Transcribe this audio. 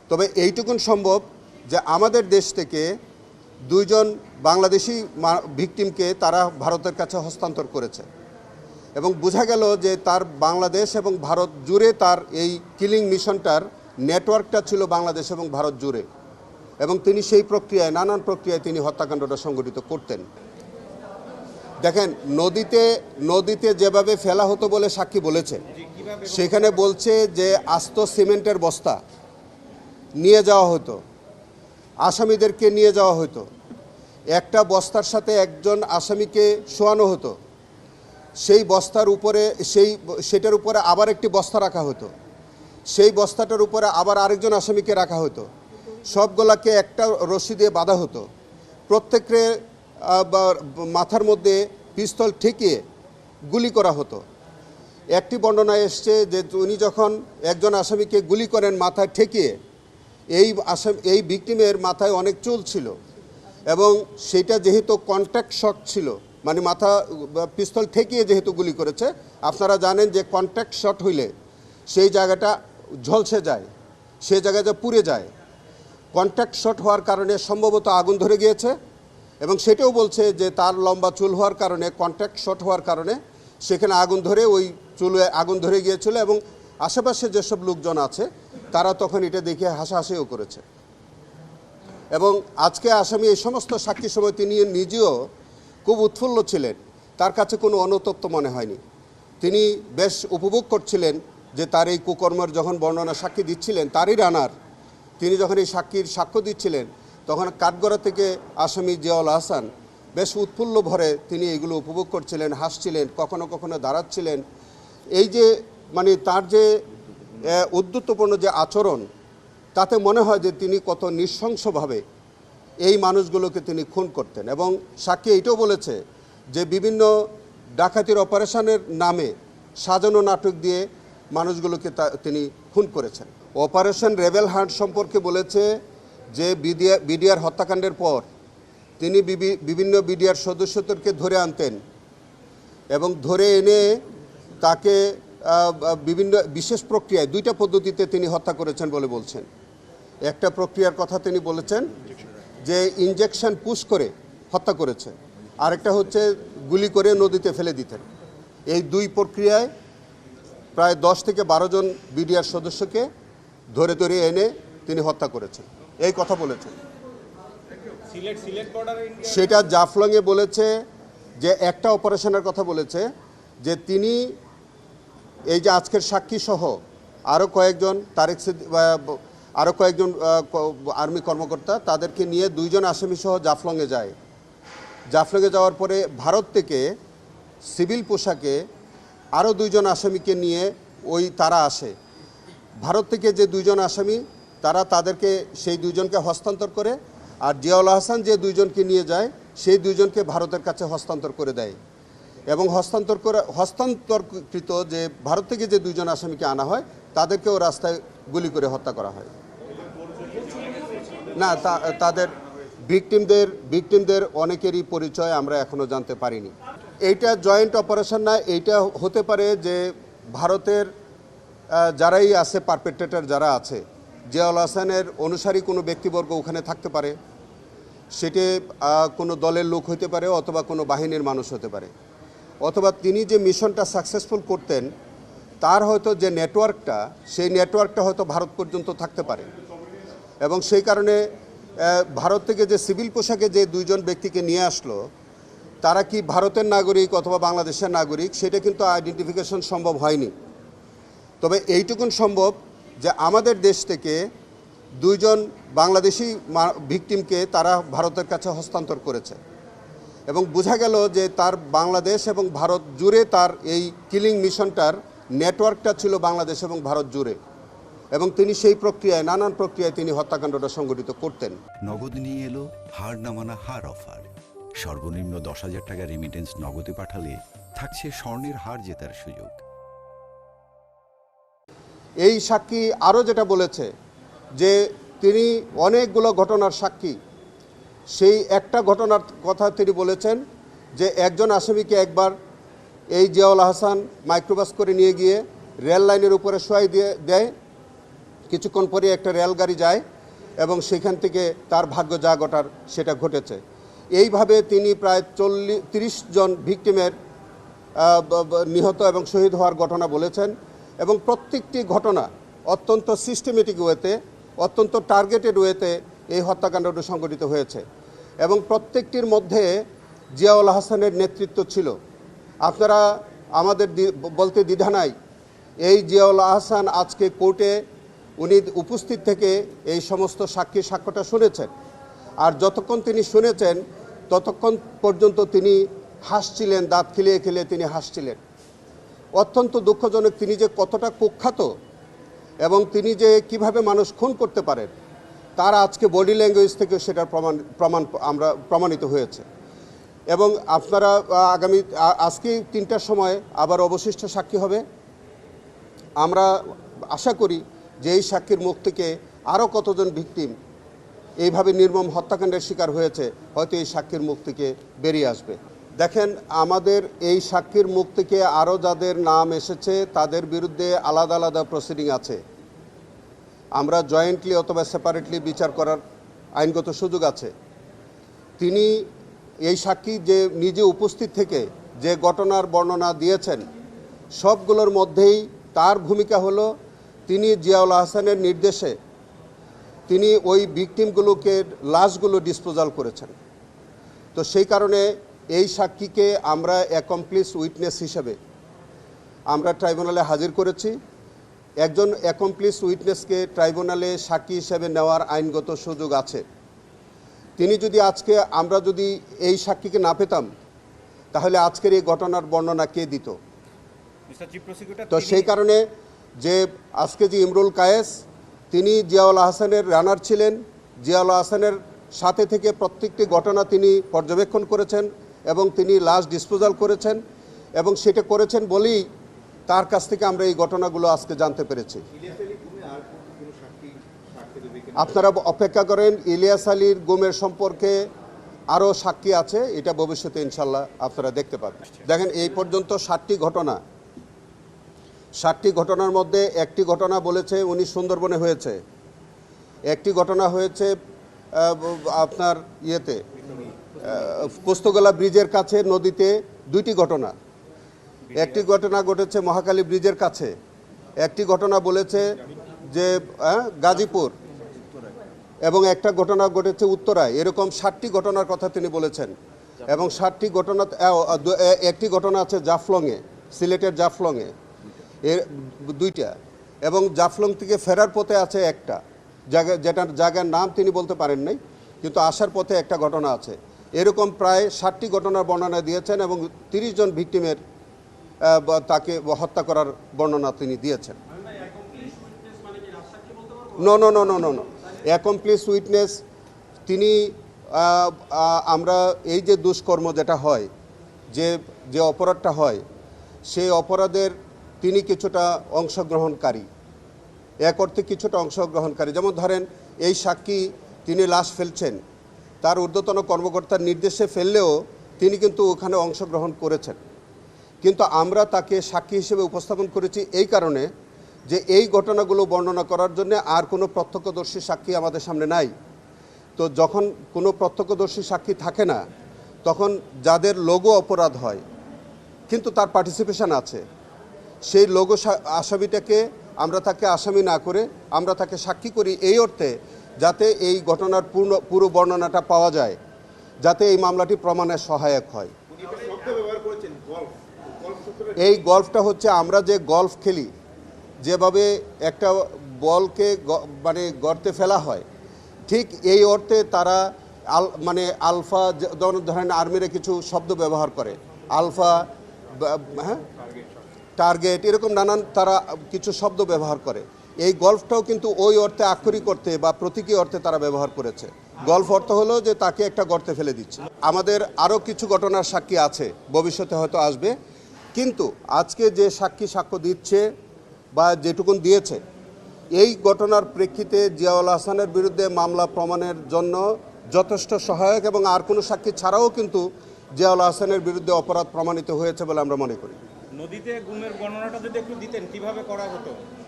তবে এইটুকুন সম্ভব যে আমাদের দেশ থেকে দুইজন বাংলাদেশি ভিকটিমকে তারা ভারতের কাছে হস্তান্তর করেছে এবং বোঝা গেল যে তার বাংলাদেশ এবং ভারত জুড়ে তার এই কিলিং মিশনটার নেটওয়ার্কটা ছিল বাংলাদেশ এবং ভারত জুড়ে এবং তিনি সেই প্রক্রিয়ায় নানান প্রক্রিয়ায় তিনি হত্যাকাণ্ডটা সংগঠিত করতেন। দেখেন, নদীতে যেভাবে ফেলা হতো বলে সাক্ষী বলেছে, সেখানে বলছে যে আস্ত সিমেন্টের বস্তা নিয়ে যাওয়া হতো, আসামিদেরকে নিয়ে যাওয়া হতো, একটা বস্তার সাথে একজন আসামিকে শোয়ানো হতো, সেই বস্তার উপরে সেটার উপরে আবার একটি বস্তা রাখা হতো, সেই বস্তাটার উপরে আবার আরেকজন আসামিকে রাখা হতো, সবগুলাকে একটা রশি দিয়ে বাঁধা হতো, প্রত্যেকের মাথার মধ্যে পিস্তল ঠেকিয়ে গুলি করা হতো। একটি বর্ণনায় এসছে যে উনি যখন একজন আসামিকে গুলি করেন মাথায় ঠেকিয়ে, এই ভিকটিমের মাথায় অনেক চুল ছিল এবং সেটা যেহেতু কন্ট্যাক্ট শট ছিল, মানে মাথা পিস্তল ঠেকিয়ে যেহেতু গুলি করেছে, আপনারা জানেন যে কন্ট্যাক্ট শট হইলে সেই জায়গাটা ঝলসে যায়, সেই জায়গাটা পুড়ে যায়। কন্ট্যাক্ট শট হওয়ার কারণে সম্ভবত আগুন ধরে গিয়েছে এবং সেটাও বলছে যে তার লম্বা চুল হওয়ার কারণে, কন্ট্যাক্ট শট হওয়ার কারণে সেখানে আগুন ধরে ওই চুলে আগুন ধরে গিয়েছিল এবং আশেপাশে যেসব লোকজন আছে তারা তখন এটা দেখে হাসাহাসিও করেছে। এবং আজকে আসামি এই সমস্ত সাক্ষী সময় তিনি নিজেও খুব উৎফুল্ল ছিলেন, তার কাছে কোনো অনুতপ্ত মনে হয়নি। তিনি বেশ উপভোগ করছিলেন যে তার এই কুকর্মের যখন বর্ণনা সাক্ষী দিচ্ছিলেন, তারই রানার তিনি যখন এই সাক্ষ্য দিচ্ছিলেন, তখন কাঠগড়া থেকে আসামি জিয়াউল আহসান বেশ উৎফুল্ল ভরে তিনি এগুলো উপভোগ করছিলেন, হাসছিলেন, কখনো কখনো দাঁড়াচ্ছিলেন। এই যে মানে তার যে উদ্ধত্তপূর্ণ যে আচরণ, তাতে মনে হয় যে তিনি কত নৃশংসভাবে এই মানুষগুলোকে তিনি খুন করতেন। এবং সাক্ষী এইটাও বলেছে যে বিভিন্ন ডাকাতির অপারেশনের নামে সাজানো নাটক দিয়ে মানুষগুলোকে তিনি খুন করেছেন। অপারেশন রেবেল হান্ট সম্পর্কে বলেছে যে বিডিআর হত্যাকাণ্ডের পর তিনি বিভিন্ন বিডিআর সদস্যদেরকে ধরে আনতেন এবং ধরে এনে তাকে বিভিন্ন বিশেষ প্রক্রিয়ায় দুইটা পদ্ধতিতে তিনি হত্যা করেছেন বলে বলছেন। একটা প্রক্রিয়ার কথা তিনি বলেছেন যে ইনজেকশন পুশ করে হত্যা করেছে, আরেকটা হচ্ছে গুলি করে নদীতে ফেলে দিতেন। এই দুই প্রক্রিয়ায় প্রায় 10 থেকে 12 জন বিডিআর সদস্যকে ধরে এনে তিনি হত্যা করেছেন, এই কথা বলেছেন। সেটা জাফলংয়ে বলেছে যে একটা অপারেশনের কথা বলেছে যে তিনি এই যে আজকের সাক্ষী সহ আরও কয়েকজন আরও কয়েকজন আর্মি কর্মকর্তা তাদেরকে নিয়ে 2 জন আসামি সহ জাফলংয়ে যায়। জাফলংয়ে যাওয়ার পরে ভারত থেকে সিভিল পোশাকে আরও 2 জন আসামিকে নিয়ে তারা আসে। ভারত থেকে যে 2 জন আসামি তারা তাদেরকে সেই 2 জনকে হস্তান্তর করে, আর জিয়াউল আহসান যে 2 জনকে নিয়ে যায় সেই 2 জনকে ভারতের কাছে হস্তান্তর করে দেয় এবং হস্তান্তরকৃত যে ভারত থেকে যে 2 জন আসামিকে আনা হয় তাদেরকেও রাস্তায় গুলি করে হত্যা করা হয়। না, তাদের ভিকটিমদের অনেকেরই পরিচয় আমরা এখনও জানতে পারিনি। এইটা জয়েন্ট অপারেশন না, এইটা হতে পারে যে ভারতের যারাই আছে, পারপেট্রেটর যারা আছে, জিয়াউল আহসানের অনুসারী কোনো ব্যক্তিবর্গ ওখানে থাকতে পারে, সেটি কোনো দলের লোক হতে পারে অথবা কোনো বাহিনীর মানুষ হতে পারে, অথবা তিনি যে মিশনটা সাকসেসফুল করতেন তার হয়তো যে নেটওয়ার্কটা, সেই নেটওয়ার্কটা হয়তো ভারত পর্যন্ত থাকতে পারে এবং সেই কারণে ভারত থেকে যে সিভিল পোশাকে যে 2 জন ব্যক্তিকে নিয়ে আসলো তারা কি ভারতের নাগরিক অথবা বাংলাদেশের নাগরিক সেটা কিন্তু আইডেন্টিফিকেশন সম্ভব হয়নি। তবে এইটুকুন সম্ভব যে আমাদের দেশ থেকে 2 জন বাংলাদেশি ভিকটিমকে তারা ভারতের কাছে হস্তান্তর করেছে এবং বোঝা গেল যে তার বাংলাদেশ এবং ভারত জুড়ে তার এই কিলিং মিশনটার নেটওয়ার্কটা ছিল বাংলাদেশ এবং ভারত জুড়ে এবং তিনি সেই প্রক্রিয়ায় নানান প্রক্রিয়ায় তিনি হত্যাকাণ্ডটা সংগঠিত করতেন। নগদ নিয়ে এলো হার না মানা হার অফার। সর্বনিম্ন 10,000 টাকা রেমিটেন্স নগদে পাঠালে থাকছে স্বর্ণের হার জেতার সুযোগ। এই সাক্ষী আরও যেটা বলেছে যে তিনি অনেকগুলো ঘটনার সাক্ষী, সেই একটা ঘটনার কথা তিনি বলেছেন যে একজন আসামিকে একবার এই জিয়াউল আহসান মাইক্রোবাস করে নিয়ে গিয়ে রেল লাইনের উপরে শোয়াই দেয় কিছুক্ষণ পরে একটা রেলগাড়ি যায় এবং সেখান থেকে তার ভাগ্য যা ঘটার সেটা ঘটেছে। এইভাবে তিনি প্রায় 30 জন ভিকটিমের নিহত এবং শহীদ হওয়ার ঘটনা বলেছেন এবং প্রত্যেকটি ঘটনা অত্যন্ত সিস্টেমেটিক ওয়েতে, অত্যন্ত টার্গেটেড ওয়েতে এই হত্যাকাণ্ডটি সংঘটিত হয়েছে এবং প্রত্যেকটির মধ্যে জিয়াউল হাসানের নেতৃত্ব ছিল। আপনারা আমাদের বলতে দ্বিধা নাই, এই জিয়াউল হাসান আজকে কোর্টে উনি উপস্থিত থেকে এই সমস্ত সাক্ষ্যটা শুনেছেন, আর যতক্ষণ তিনি শুনেছেন ততক্ষণ পর্যন্ত তিনি হাসছিলেন, দাঁত খিলিয়ে খিলিয়ে তিনি হাসছিলেন। অত্যন্ত দুঃখজনক, তিনি যে কতটা কুখ্যাত এবং তিনি যে কিভাবে মানুষ খুন করতে পারেন তার আজকে বডি ল্যাঙ্গুয়েজ থেকে সেটার প্রমাণিত হয়েছে। এবং আপনারা আজকে 3টার সময় আবার অবশিষ্ট সাক্ষী হবে। আমরা আশা করি যে এই সাক্ষীর মুখ থেকে আরও কতজন ভিকটিম এইভাবে নির্মম হত্যাকাণ্ডের শিকার হয়েছে হয়তো এই সাক্ষীর মুখ থেকে বেরিয়ে আসবে। দেখেন, আমাদের এই সাক্ষীর মুখ থেকে আরও যাদের নাম এসেছে তাদের বিরুদ্ধে আলাদা আলাদা প্রসিডিং আছে। আমরা জয়েন্টলি অথবা সেপারেটলি বিচার করার আইনগত সুযোগ আছে। তিনি এই সাক্ষী যে নিজে উপস্থিত থেকে যে ঘটনার বর্ণনা দিয়েছেন সবগুলোর মধ্যেই তার ভূমিকা হলো তিনি জিয়াউল হাসানের নির্দেশে তিনি ওই ভিকটিমগুলোকে লাশগুলো ডিসপোজাল করেছেন। তো সেই কারণে এই সাক্ষীকে আমরা অ্যাকমপ্লিস উইটনেস হিসেবে আমরা ট্রাইব্যুনালে হাজির করেছি। একজন অ্যাকমপ্লিস উইটনেসকে ট্রাইব্যুনালে সাক্ষী হিসেবে নেওয়ার আইনগত সুযোগ আছে। তিনি যদি আমরা যদি এই সাক্ষীকে না পেতাম তাহলে আজকের এই ঘটনার বর্ণনা কে দিত? তো সেই কারণে যে আজকে যে ইমরুল কায়েস তিনি জিয়াউল হাসানের রানার ছিলেন, জিয়াউল হাসানের সাথে থেকে প্রত্যেকটি ঘটনা তিনি পর্যবেক্ষণ করেছেন এবং তিনি লাশ ডিসপোজাল করেছেন এবং সেটা করেছেন বলেই তার কাছ থেকে আমরা এই ঘটনাগুলো আজকে জানতে পেরেছি। আপনারা অপেক্ষা করেন, ইলিয়াস আলীর গুমের সম্পর্কে আরও সাক্ষী আছে, এটা ভবিষ্যতে ইনশাল্লাহ আপনারা দেখতে পাবেন। দেখেন, এই পর্যন্ত 60টি ঘটনার মধ্যে একটি ঘটনা বলেছে উনি সুন্দরবনে হয়েছে, একটি ঘটনা হয়েছে আপনার পোস্তগোলা ব্রিজের কাছে নদীতে, 2টি ঘটনা, একটি ঘটনা ঘটেছে মহাখালী ব্রিজের কাছে, একটি ঘটনা বলেছে যে গাজীপুর এবং একটা ঘটনা ঘটেছে উত্তরায়। এরকম 60টি ঘটনার কথা তিনি বলেছেন এবং 60টি ঘটনা, একটি ঘটনা আছে জাফলংয়ে, সিলেটের জাফলংয়ে এর 2টা, এবং জাফলং থেকে ফেরার পথে আছে একটা যেটার জায়গার নাম তিনি বলতে পারেন নাই, কিন্তু আসার পথে একটা ঘটনা আছে। এরকম প্রায় 60টি ঘটনার বর্ণনা দিয়েছেন এবং 30 জন ভিকটিমের তাকে হত্যা করার বর্ণনা তিনি দিয়েছেন। নো অ্যাকমপ্লিস উইটনেস তিনি আমরা এই যে দুষ্কর্ম যেটা হয়, যে অপরাধটা হয়, সেই অপরাধের তিনি কিছুটা অংশগ্রহণকারী, এক অর্থে কিছুটা অংশগ্রহণকারী। যেমন ধরেন, এই সাক্ষী তিনি লাশ ফেলছেন, তার ঊর্ধ্বতন কর্মকর্তার নির্দেশে ফেললেও তিনি কিন্তু ওখানে অংশগ্রহণ করেছেন। কিন্তু আমরা তাকে সাক্ষী হিসেবে উপস্থাপন করেছি এই কারণে যে এই ঘটনাগুলো বর্ণনা করার জন্য আর কোনো প্রত্যক্ষদর্শী সাক্ষী আমাদের সামনে নাই। তো যখন কোনো প্রত্যক্ষদর্শী সাক্ষী থাকে না, তখন যাদের লঘু অপরাধ হয় কিন্তু তার পার্টিসিপেশন আছে, সেই লঘু আসামিটাকে আমরা তাকে আসামি না করে আমরা তাকে সাক্ষী করি এই অর্থে যাতে এই ঘটনার পুরো বর্ণনাটা পাওয়া যায়, যাতে এই মামলাটি প্রমাণের সহায়ক হয়। এই গল্ফটা হচ্ছে আমরা যে গল্ফ খেলি, যেভাবে একটা বলকে মানে গর্তে ফেলা হয়, ঠিক এই অর্থে তারা আলফা, ধরেন আর্মিরা কিছু শব্দ ব্যবহার করে, আলফা, টার্গেট, এরকম নানান তারা কিছু শব্দ ব্যবহার করে। এই গল্ফটাও কিন্তু ওই অর্থে আক্ষরিক অর্থে বা প্রতীকী অর্থে তারা ব্যবহার করেছে। গল্ফ অর্থ হলো যে তাকে একটা গর্তে ফেলে দিচ্ছে। আমাদের আরও কিছু ঘটনার সাক্ষী আছে, ভবিষ্যতে হয়তো আসবে, কিন্তু আজকে যে সাক্ষ্য দিচ্ছে বা যেটুকুন দিয়েছে, এই ঘটনার প্রেক্ষিতে জিয়াউল হাসানের বিরুদ্ধে মামলা প্রমাণের জন্য যথেষ্ট সহায়ক এবং আর কোনো সাক্ষী ছাড়াও কিন্তু জিয়াউল হাসানের বিরুদ্ধে অপরাধ প্রমাণিত হয়েছে বলে আমরা মনে করি। নদীতে গুমের বর্ণনাটা যদি একটু দিতেন, কিভাবে করা হতো?